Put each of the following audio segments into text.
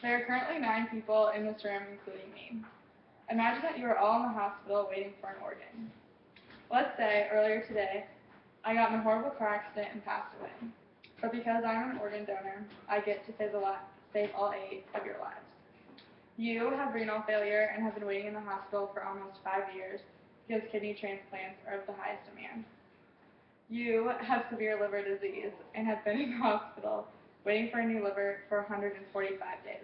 There are currently 9 people in this room, including me. Imagine that you are all in the hospital waiting for an organ. Let's say, earlier today, I got in a horrible car accident and passed away. But because I'm an organ donor, I get to save all 8 of your lives. You have renal failure and have been waiting in the hospital for almost 5 years because kidney transplants are of the highest demand. You have severe liver disease and have been in the hospital waiting for a new liver for 145 days.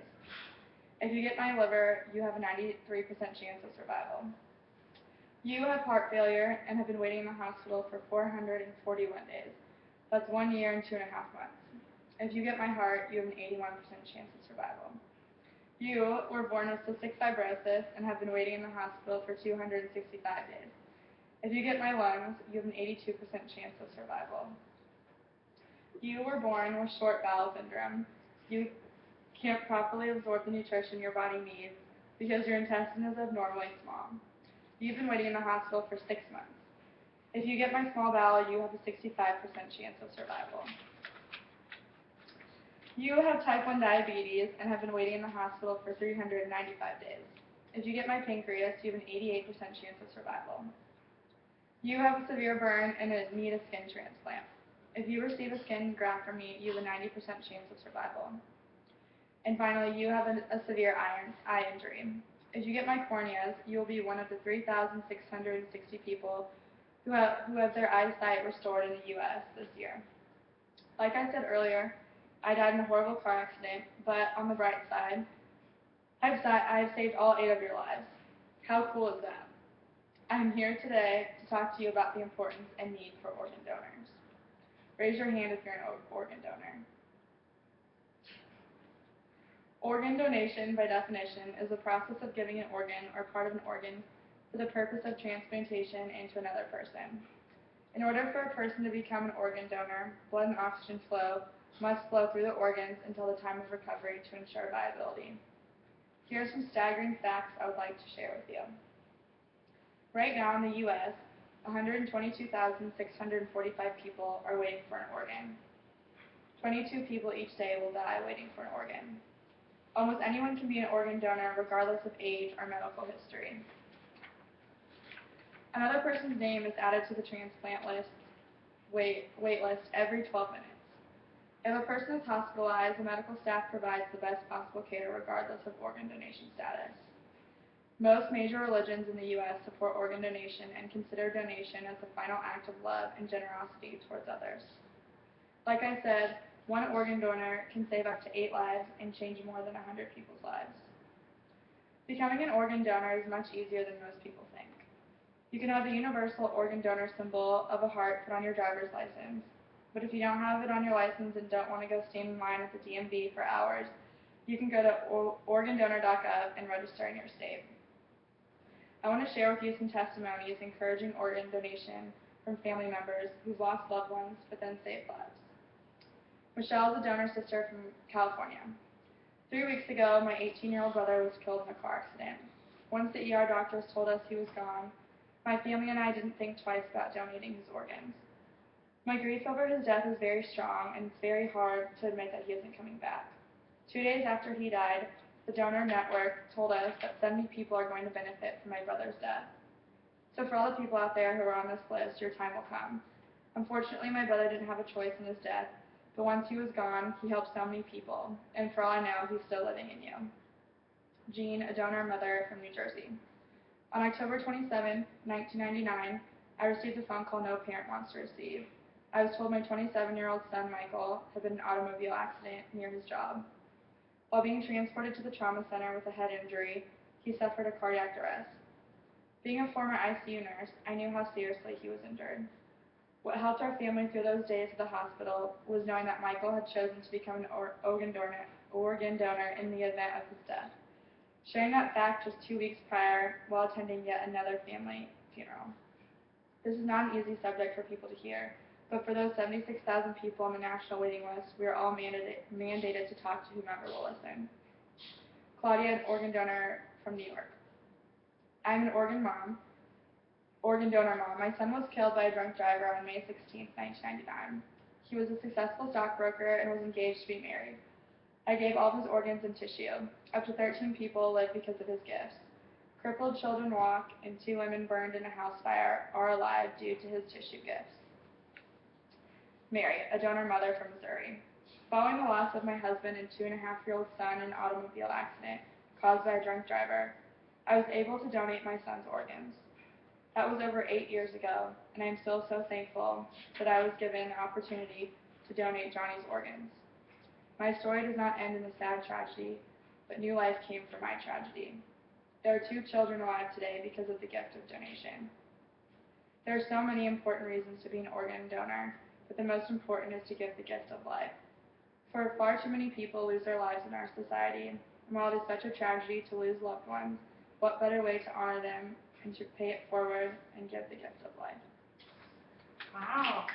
If you get my liver, you have a 93% chance of survival. You have heart failure and have been waiting in the hospital for 441 days. That's 1 year and 2.5 months. If you get my heart, you have an 81% chance of survival. You were born with cystic fibrosis and have been waiting in the hospital for 265 days. If you get my lungs, you have an 82% chance of survival. You were born with short bowel syndrome. You can't properly absorb the nutrition your body needs because your intestine is abnormally small. You've been waiting in the hospital for 6 months. If you get my small bowel, you have a 65% chance of survival. You have type 1 diabetes and have been waiting in the hospital for 395 days. If you get my pancreas, you have an 88% chance of survival. You have a severe burn and need a skin transplant. If you receive a skin graft from me, you have a 90% chance of survival. And finally, you have a severe eye injury. If you get my corneas, you will be one of the 3,660 people who have their eyesight restored in the U.S. this year. Like I said earlier, I died in a horrible car accident, but on the bright side, I've saved all 8 of your lives. How cool is that? I'm here today to talk to you about the importance and need for organ donors. Raise your hand if you're an organ donor. Organ donation, by definition, is the process of giving an organ or part of an organ for the purpose of transplantation into another person. In order for a person to become an organ donor, blood and oxygen flow must flow through the organs until the time of recovery to ensure viability. Here are some staggering facts I would like to share with you. Right now in the U.S., 122,645 people are waiting for an organ. 22 people each day will die waiting for an organ. Almost anyone can be an organ donor regardless of age or medical history. Another person's name is added to the transplant wait list every 12 minutes. If a person is hospitalized, the medical staff provides the best possible care regardless of organ donation status. Most major religions in the U.S. support organ donation and consider donation as the final act of love and generosity towards others. Like I said, one organ donor can save up to 8 lives and change more than 100 people's lives. Becoming an organ donor is much easier than most people think. You can have the universal organ donor symbol of a heart put on your driver's license, but if you don't have it on your license and don't want to go stand in line at the DMV for hours, you can go to organdonor.gov and register in your state. I want to share with you some testimonies encouraging organ donation from family members who've lost loved ones but then saved lives. Michelle is a donor sister from California. 3 weeks ago, my 18-year-old brother was killed in a car accident. Once the ER doctors told us he was gone, my family and I didn't think twice about donating his organs. My grief over his death is very strong, and it's very hard to admit that he isn't coming back. 2 days after he died, the donor network told us that 70 people are going to benefit from my brother's death. So for all the people out there who are on this list, your time will come. Unfortunately, my brother didn't have a choice in his death, but once he was gone, he helped so many people, and for all I know, he's still living in you. Jean, a donor mother from New Jersey. On October 27, 1999, I received a phone call no parent wants to receive. I was told my 27-year-old son, Michael, had been in an automobile accident near his job. While being transported to the trauma center with a head injury, he suffered a cardiac arrest. Being a former ICU nurse, I knew how seriously he was injured. What helped our family through those days at the hospital was knowing that Michael had chosen to become an organ donor in the event of his death. Sharing that fact just 2 weeks prior while attending yet another family funeral. This is not an easy subject for people to hear, but for those 76,000 people on the national waiting list, we are all mandated to talk to whomever will listen. Claudia, an organ donor from New York. I'm an organ donor mom. My son was killed by a drunk driver on May 16, 1999. He was a successful stockbroker and was engaged to be married. I gave all of his organs and tissue. Up to 13 people live because of his gifts. Crippled children walk, and 2 women burned in a house fire are alive due to his tissue gifts. Mary, a donor mother from Missouri. Following the loss of my husband and 2.5-year-old son in an automobile accident caused by a drunk driver, I was able to donate my son's organs. That was over 8 years ago, and I am still so thankful that I was given the opportunity to donate Johnny's organs. My story does not end in a sad tragedy, but new life came from my tragedy. There are 2 children alive today because of the gift of donation. There are so many important reasons to be an organ donor, but the most important is to give the gift of life. For far too many people lose their lives in our society, and while it is such a tragedy to lose loved ones, what better way to honor them and to pay it forward and give the gift of life. Wow.